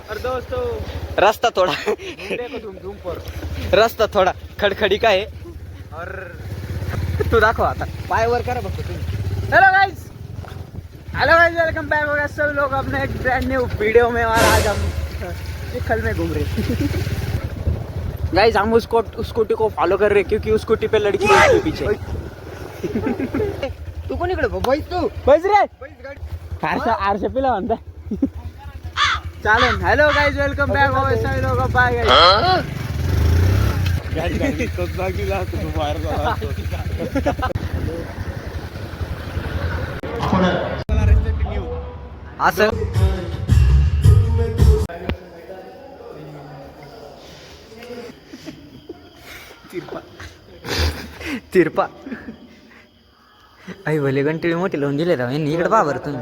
और दोस्तों रास्ता थोड़ा देखो धूम पर रस्ता थोड़ा खडखडी का आहे और तू दाखव आता पाय वर करा बघतो तुम्ही हेलो गाइस वेलकम बैक हो गया सब लोग अपने एक ब्रांड न्यू वीडियो में। और आज हम चिखल में घूम रहे गाइस। हम उसको स्कूटी को फॉलो कर रहे क्योंकि उस स्कूटी पे लड़की है उसके पीछे। तू कोणीकडे बैस तू बस रे आरसे पिला म्हणता चालेल। हेलो गाइस वेलकम बैक हो गया सभी लोग। Bye guys. असं तिरपा आई भले घंटे मोठी लावून दिले राव यांनी इकडे पहा बरं तुम्ही